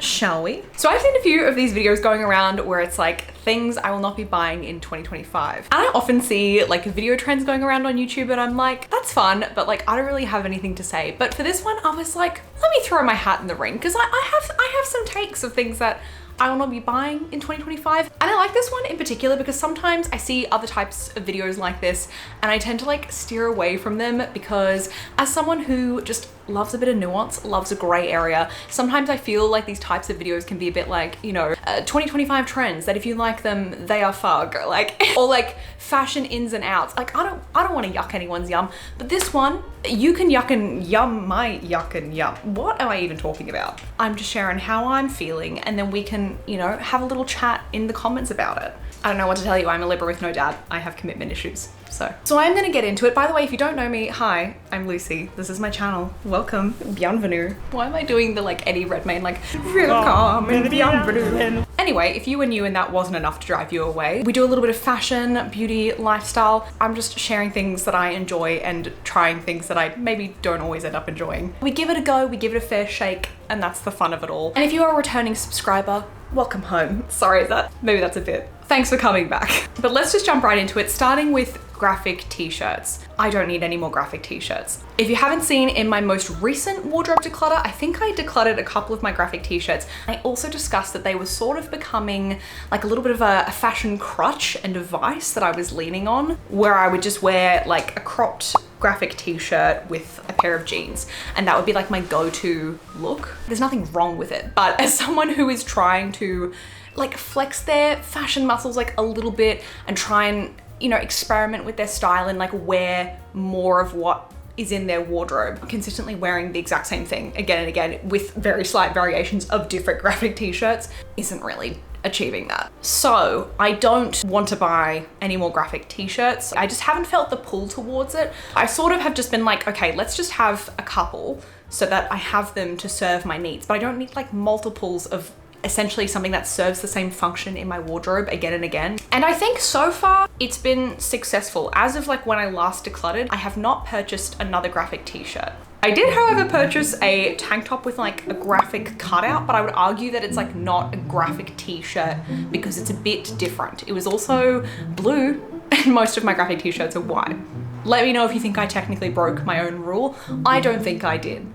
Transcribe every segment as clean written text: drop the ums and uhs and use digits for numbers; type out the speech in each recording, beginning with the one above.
shall we? So I've seen a few of these videos going around where it's like things I will not be buying in 2025. And I often see like video trends going around on YouTube and I'm like, that's fun, but like I don't really have anything to say. But for this one, I was like, let me throw my hat in the ring because I have some takes of things that I will not be buying in 2025. And I like this one in particular because sometimes I see other types of videos like this and I tend to like steer away from them because as someone who just loves a bit of nuance, loves a gray area, sometimes I feel like these types of videos can be a bit like, you know, 2025 trends that if you like them, they are fug, like, or like fashion ins and outs. Like I don't want to yuck anyone's yum, but this one, you can yuck and yum my yuck and yum. What am I even talking about? I'm just sharing how I'm feeling and then we can, you know, have a little chat in the comments about it. I don't know what to tell you. I'm a Libra with no dad. I have commitment issues. So I'm gonna get into it. By the way, if you don't know me, hi, I'm Lucy. This is my channel. Welcome. Bienvenue. Why am I doing the like Eddie Redmayne, like, welcome and bienvenue? Anyway, if you were new and that wasn't enough to drive you away, we do a little bit of fashion, beauty, lifestyle. I'm just sharing things that I enjoy and trying things that I maybe don't always end up enjoying. We give it a go, we give it a fair shake, and that's the fun of it all. And if you are a returning subscriber, welcome home. Sorry, maybe that's a bit. Thanks for coming back. But let's just jump right into it, starting with graphic t-shirts. I don't need any more graphic t-shirts. If you haven't seen in my most recent wardrobe declutter, I think I decluttered a couple of my graphic t-shirts. I also discussed that they were sort of becoming like a little bit of a fashion crutch and device that I was leaning on, where I would just wear like a cropped graphic t-shirt with a pair of jeans. And that would be like my go-to look. There's nothing wrong with it, but as someone who is trying to like flex their fashion muscles like a little bit and try and, you know, experiment with their style and like wear more of what is in their wardrobe, consistently wearing the exact same thing again and again with very slight variations of different graphic t-shirts isn't really achieving that. So I don't want to buy any more graphic t-shirts. I just haven't felt the pull towards it. I sort of have just been like, okay, let's just have a couple so that I have them to serve my needs, but I don't need like multiples of essentially something that serves the same function in my wardrobe again and again. And I think so far it's been successful. As of like when I last decluttered, I have not purchased another graphic t-shirt. I did, however, purchase a tank top with like a graphic cutout, but I would argue that it's like not a graphic t-shirt because it's a bit different. It was also blue and most of my graphic t-shirts are white. Let me know if you think I technically broke my own rule. I don't think I did.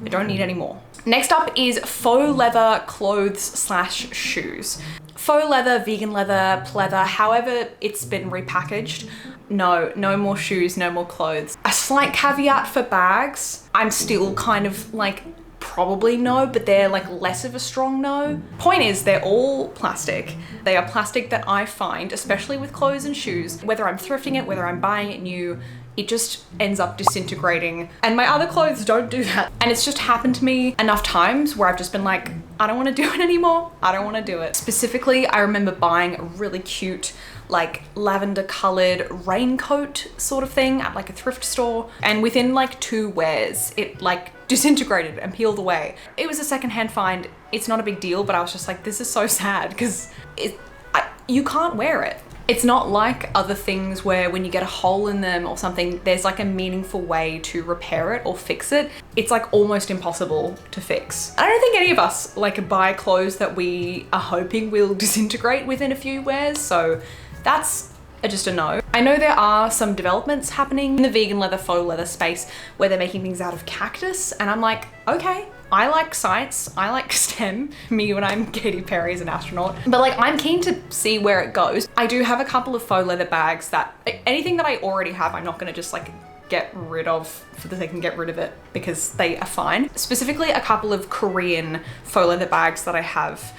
I don't need any more. Next up is faux leather clothes slash shoes. Faux leather, vegan leather, pleather, however it's been repackaged. No more shoes, no more clothes. A slight caveat for bags. I'm still kind of like, probably no, but they're like less of a strong no. Point is, they're all plastic. They are plastic that I find, especially with clothes and shoes, whether I'm thrifting it, whether I'm buying it new, it just ends up disintegrating. And my other clothes don't do that. And it's just happened to me enough times where I've just been like, I don't want to do it anymore. I don't want to do it. Specifically, I remember buying a really cute, like lavender colored raincoat sort of thing at like a thrift store. And within like 2 wears, it like disintegrated and peeled away. It was a secondhand find. It's not a big deal, but I was just like, this is so sad because you can't wear it. It's not like other things where when you get a hole in them or something, there's like a meaningful way to repair it or fix it. It's like almost impossible to fix. I don't think any of us like buy clothes that we are hoping will disintegrate within a few wears. So that's just a no. I know there are some developments happening in the vegan leather, faux leather space where they're making things out of cactus. And I'm like, okay, I like science, I like STEM, me when I'm Katy Perry as an astronaut, but like I'm keen to see where it goes. I do have a couple of faux leather bags that anything that I already have, I'm not gonna just like get rid of for the sake of get rid of it because they are fine. Specifically, a couple of Korean faux leather bags that I have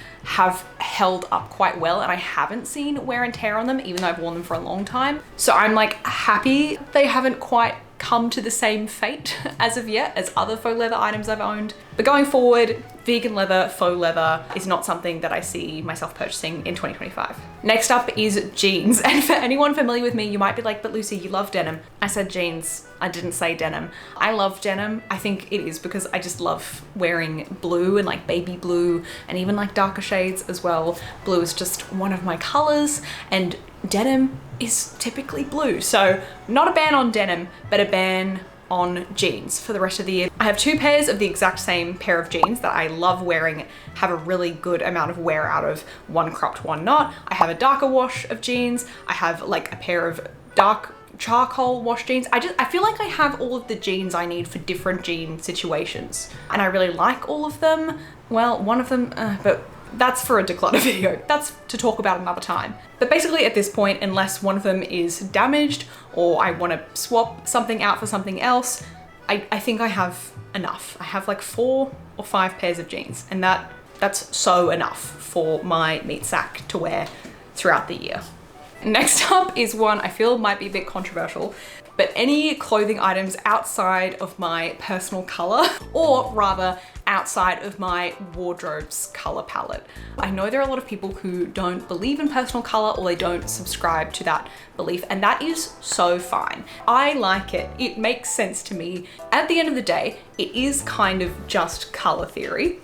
held up quite well and I haven't seen wear and tear on them, even though I've worn them for a long time. So I'm like happy they haven't quite come to the same fate as of yet as other faux leather items I've owned. But going forward, vegan leather, faux leather is not something that I see myself purchasing in 2025. Next up is jeans. And for anyone familiar with me, you might be like, but Lucy, you love denim. I said jeans, I didn't say denim. I love denim. I think it is because I just love wearing blue and like baby blue and even like darker shades as well. Blue is just one of my colors and denim is typically blue. So not a ban on denim, but a ban on jeans for the rest of the year. I have 2 pairs of the exact same pair of jeans that I love wearing, have a really good amount of wear out of, one cropped, one not. I have a darker wash of jeans. I have like a pair of dark charcoal wash jeans. I feel like I have all of the jeans I need for different jean situations. And I really like all of them. Well, one of them, but that's for a declutter video. That's to talk about another time. But basically at this point, unless one of them is damaged or I want to swap something out for something else, I think I have enough. I have like 4 or 5 pairs of jeans, and that's so enough for my meat sack to wear throughout the year. Next up is one I feel might be a bit controversial, but any clothing items outside of my personal color, or rather outside of my wardrobe's color palette. I know there are a lot of people who don't believe in personal color or they don't subscribe to that belief, and that is so fine. I like it. It makes sense to me. At the end of the day, it is kind of just color theory.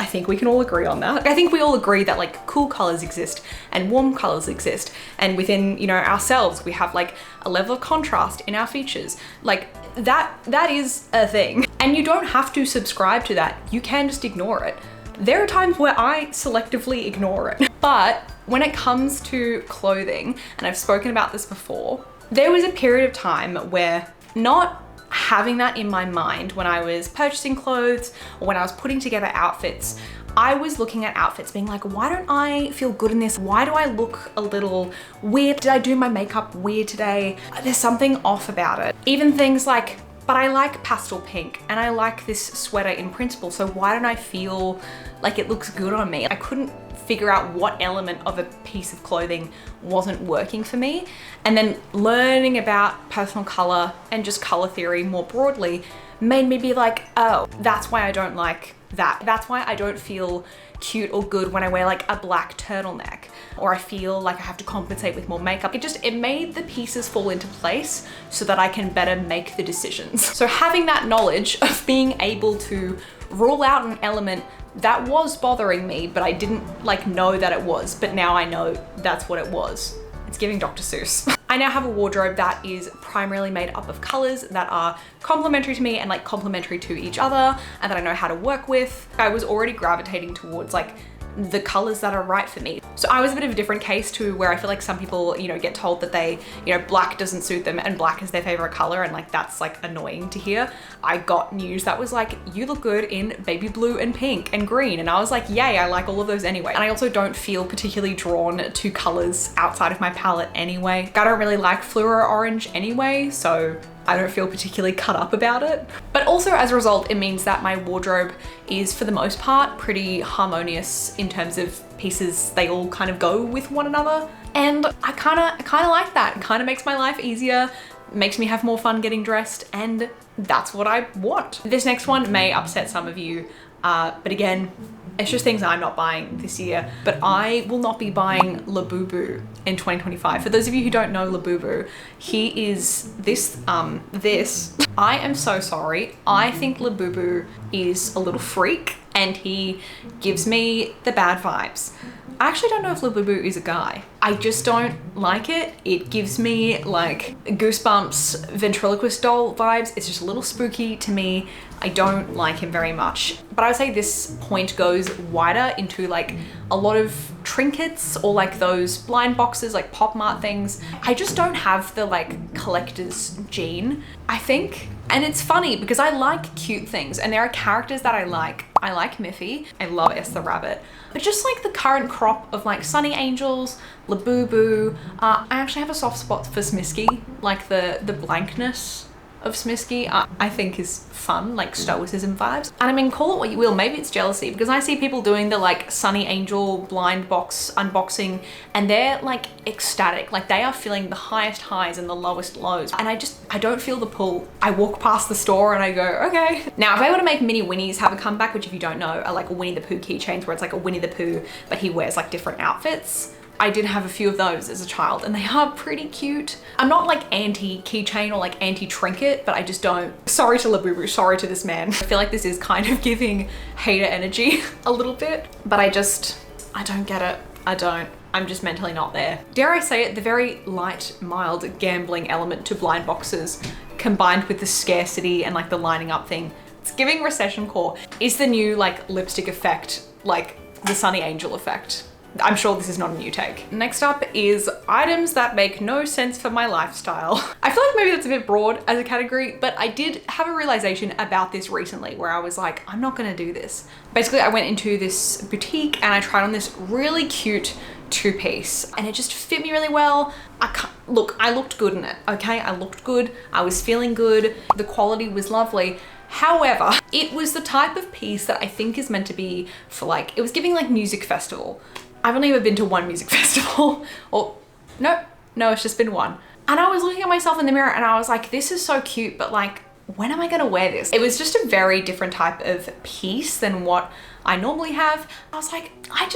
I think we can all agree on that. I think we all agree that like cool colors exist and warm colors exist. And within, you know, ourselves, we have like a level of contrast in our features. Like that is a thing. And you don't have to subscribe to that. You can just ignore it. There are times where I selectively ignore it. But when it comes to clothing, and I've spoken about this before, there was a period of time where not having that in my mind when I was purchasing clothes or when I was putting together outfits, I was looking at outfits being like, why don't I feel good in this? Why do I look a little weird? Did I do my makeup weird today? There's something off about it. Even things like, but I like pastel pink and I like this sweater in principle, so why don't I feel like it looks good on me? I couldn't figure out what element of a piece of clothing wasn't working for me. And then learning about personal color and just color theory more broadly made me be like, oh, that's why I don't like that. That's why I don't feel cute or good when I wear like a black turtleneck, or I feel like I have to compensate with more makeup. It made the pieces fall into place so that I can better make the decisions. So having that knowledge of being able to rule out an element that was bothering me, but I didn't like know that it was, but now I know that's what it was. It's giving Dr. Seuss. I now have a wardrobe that is primarily made up of colors that are complementary to me and like complementary to each other, and that I know how to work with. I was already gravitating towards like the colors that are right for me. So I was a bit of a different case to where I feel like some people, you know, get told that they, you know, black doesn't suit them and black is their favorite color, and like that's like annoying to hear. I got news that was like, you look good in baby blue and pink and green, and I was like, yay, I like all of those anyway. And I also don't feel particularly drawn to colors outside of my palette anyway. I don't really like fluoro orange anyway, so I don't feel particularly cut up about it. But also as a result, it means that my wardrobe is for the most part pretty harmonious in terms of pieces. They all kind of go with one another. And I kind of like that. It kind of makes my life easier, makes me have more fun getting dressed, and that's what I want. This next one may upset some of you, but again, it's just things I'm not buying this year. But I will not be buying Labubu in 2025. For those of you who don't know Labubu, he is this. I am so sorry. I think Labubu is a little freak and he gives me the bad vibes. I actually don't know if Labubu is a guy. I just don't like it. It gives me like Goosebumps ventriloquist doll vibes. It's just a little spooky to me. I don't like him very much. But I would say this point goes wider into like a lot of trinkets or like those blind boxes, like Pop Mart things. I just don't have the like collector's gene, I think. And it's funny because I like cute things and there are characters that I like. I like Miffy. I love S the Rabbit. But just like the current crop of like Sunny Angels, Labubu, I actually have a soft spot for Smisky, like the blankness of Smisky, I think is fun, like stoicism vibes. And I mean, call it what you will, maybe it's jealousy, because I see people doing the like Sunny Angel blind box unboxing and they're like ecstatic, like they are feeling the highest highs and the lowest lows. And I don't feel the pull. I walk past the store and I go, okay. Now, if I were to make Mini Winnies have a comeback, which if you don't know, are like Winnie the Pooh keychains where it's like a Winnie the Pooh, but he wears like different outfits. I did have a few of those as a child and they are pretty cute. I'm not like anti keychain or like anti trinket, but I just don't. Sorry to Labubu, sorry to this man. I feel like this is kind of giving hater energy a little bit, but I don't get it. I don't. I'm just mentally not there. Dare I say it, the very light, mild gambling element to blind boxes combined with the scarcity and like the lining up thing. It's giving recession core. Is the new like lipstick effect, like the Sunny Angel effect. I'm sure this is not a new take. Next up is items that make no sense for my lifestyle. I feel like maybe that's a bit broad as a category, but I did have a realization about this recently where I was like, I'm not gonna do this. Basically, I went into this boutique and I tried on this really cute two-piece and it just fit me really well. I looked good in it, okay? I looked good, I was feeling good, the quality was lovely. However, it was the type of piece that I think is meant to be for like, it was giving like music festival. I've only ever been to one music festival, or no, it's just been one. And I was looking at myself in the mirror and I was like, this is so cute, but like, when am I gonna wear this? It was just a very different type of piece than what I normally have. I was like, I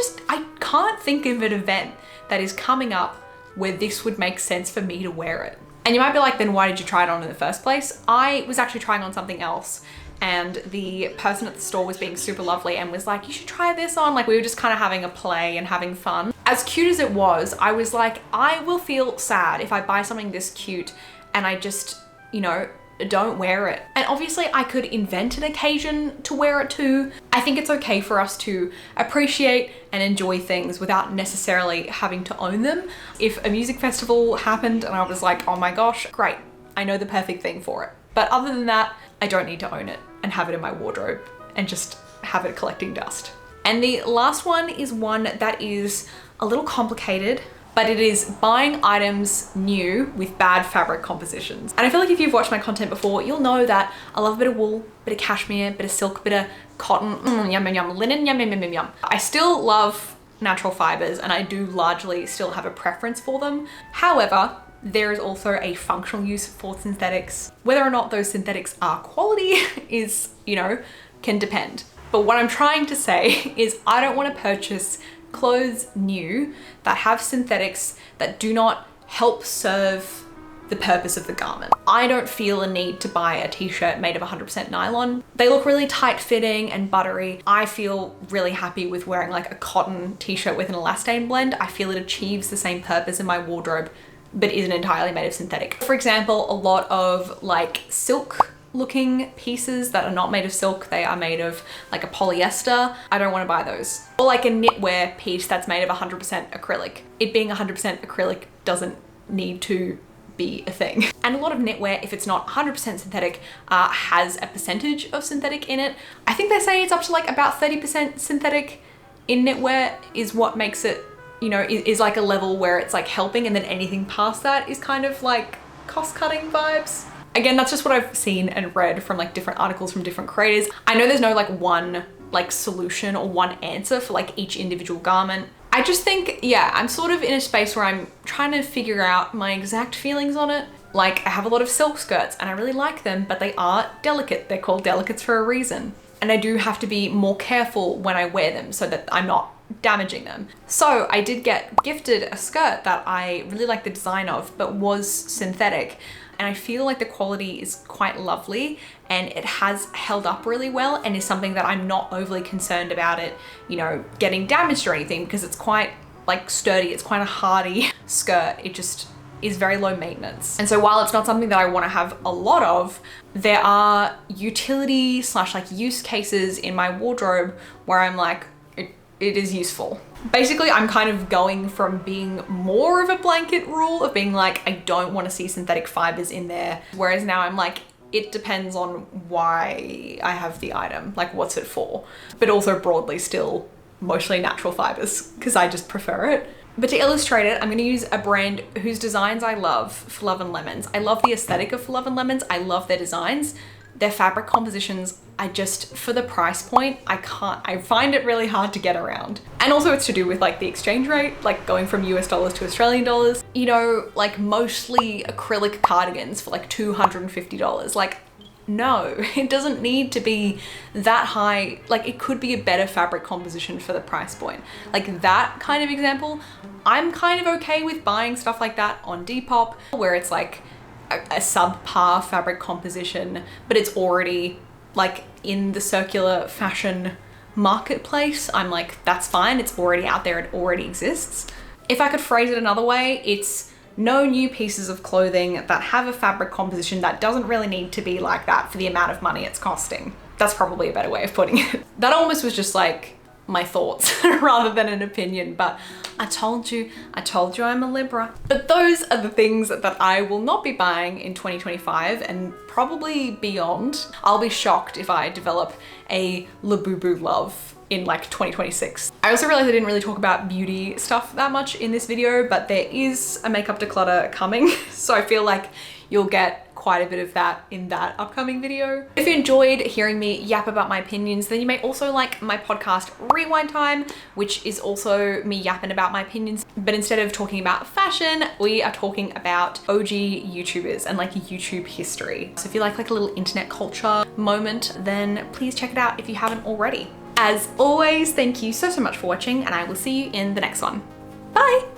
can't think of an event that is coming up where this would make sense for me to wear it. And you might be like, then why did you try it on in the first place? I was actually trying on something else and the person at the store was being super lovely and was like, you should try this on. Like we were just kind of having a play and having fun. As cute as it was, I was like, I will feel sad if I buy something this cute and I just, you know, don't wear it. And obviously I could invent an occasion to wear it to. I think it's okay for us to appreciate and enjoy things without necessarily having to own them. If a music festival happened and I was like, oh my gosh, great, I know the perfect thing for it. But other than that, I don't need to own it and have it in my wardrobe and just have it collecting dust. And the last one is one that is a little complicated, but it is buying items new with bad fabric compositions. And I feel like if you've watched my content before, you'll know that I love a bit of wool, bit of cashmere, bit of silk, bit of cotton, yum, yum, yum, linen, yum, yum, yum, yum, yum. I still love natural fibers and I do largely still have a preference for them. However, there is also a functional use for synthetics. Whether or not those synthetics are quality is, you know, can depend. But what I'm trying to say is I don't want to purchase clothes new that have synthetics that do not help serve the purpose of the garment. I don't feel a need to buy a t-shirt made of 100% nylon. They look really tight fitting and buttery. I feel really happy with wearing like a cotton t-shirt with an elastane blend. I feel it achieves the same purpose in my wardrobe but isn't entirely made of synthetic. For example, a lot of like silk looking pieces that are not made of silk, they are made of like a polyester. I don't want to buy those. Or like a knitwear piece that's made of 100% acrylic. It being 100% acrylic doesn't need to be a thing. And a lot of knitwear, if it's not 100% synthetic, has a percentage of synthetic in it. I think they say it's up to like about 30% synthetic in knitwear is what makes it, you know, is like a level where it's like helping, and then anything past that is kind of like cost-cutting vibes. Again, that's just what I've seen and read from like different articles from different creators. I know there's no like one like solution or one answer for like each individual garment. I just think, yeah, I'm sort of in a space where I'm trying to figure out my exact feelings on it. Like I have a lot of silk skirts and I really like them, but they are delicate. They're called delicates for a reason. And I do have to be more careful when I wear them so that I'm not damaging them. So I did get gifted a skirt that I really like the design of, but was synthetic. And I feel like the quality is quite lovely and it has held up really well and is something that I'm not overly concerned about it, you know, getting damaged or anything, because it's quite like sturdy. It's quite a hardy skirt. It just is very low maintenance. And so while it's not something that I want to have a lot of, there are utility / like use cases in my wardrobe where I'm like, it is useful. Basically, I'm kind of going from being more of a blanket rule of being like, I don't want to see synthetic fibers in there. Whereas now I'm like, it depends on why I have the item, like what's it for, but also broadly still mostly natural fibers because I just prefer it. But to illustrate it, I'm going to use a brand whose designs I love, For Love and Lemons. I love the aesthetic of For Love and Lemons. I love their designs. Their fabric compositions, I just, for the price point, I find it really hard to get around. And also it's to do with like the exchange rate, like going from US dollars to Australian dollars. You know, like mostly acrylic cardigans for like $250. Like, no, it doesn't need to be that high. Like it could be a better fabric composition for the price point. Like that kind of example, I'm kind of okay with buying stuff like that on Depop, where it's like a subpar fabric composition, but it's already like in the circular fashion marketplace. I'm like, that's fine. It's already out there. It already exists. If I could phrase it another way, it's no new pieces of clothing that have a fabric composition that doesn't really need to be like that for the amount of money it's costing. That's probably a better way of putting it. That almost was just like my thoughts rather than an opinion, but I told you I'm a Libra. But those are the things that I will not be buying in 2025 and probably beyond. I'll be shocked if I develop a Labubu love in like 2026. I also realized I didn't really talk about beauty stuff that much in this video, but there is a makeup declutter coming. So I feel like you'll get quite a bit of that in that upcoming video. If you enjoyed hearing me yap about my opinions, then you may also like my podcast Rewind Time, which is also me yapping about my opinions. But instead of talking about fashion, we are talking about OG YouTubers and like YouTube history. So if you like a little internet culture moment, then please check it out if you haven't already. As always, thank you so much for watching, and I will see you in the next one. Bye!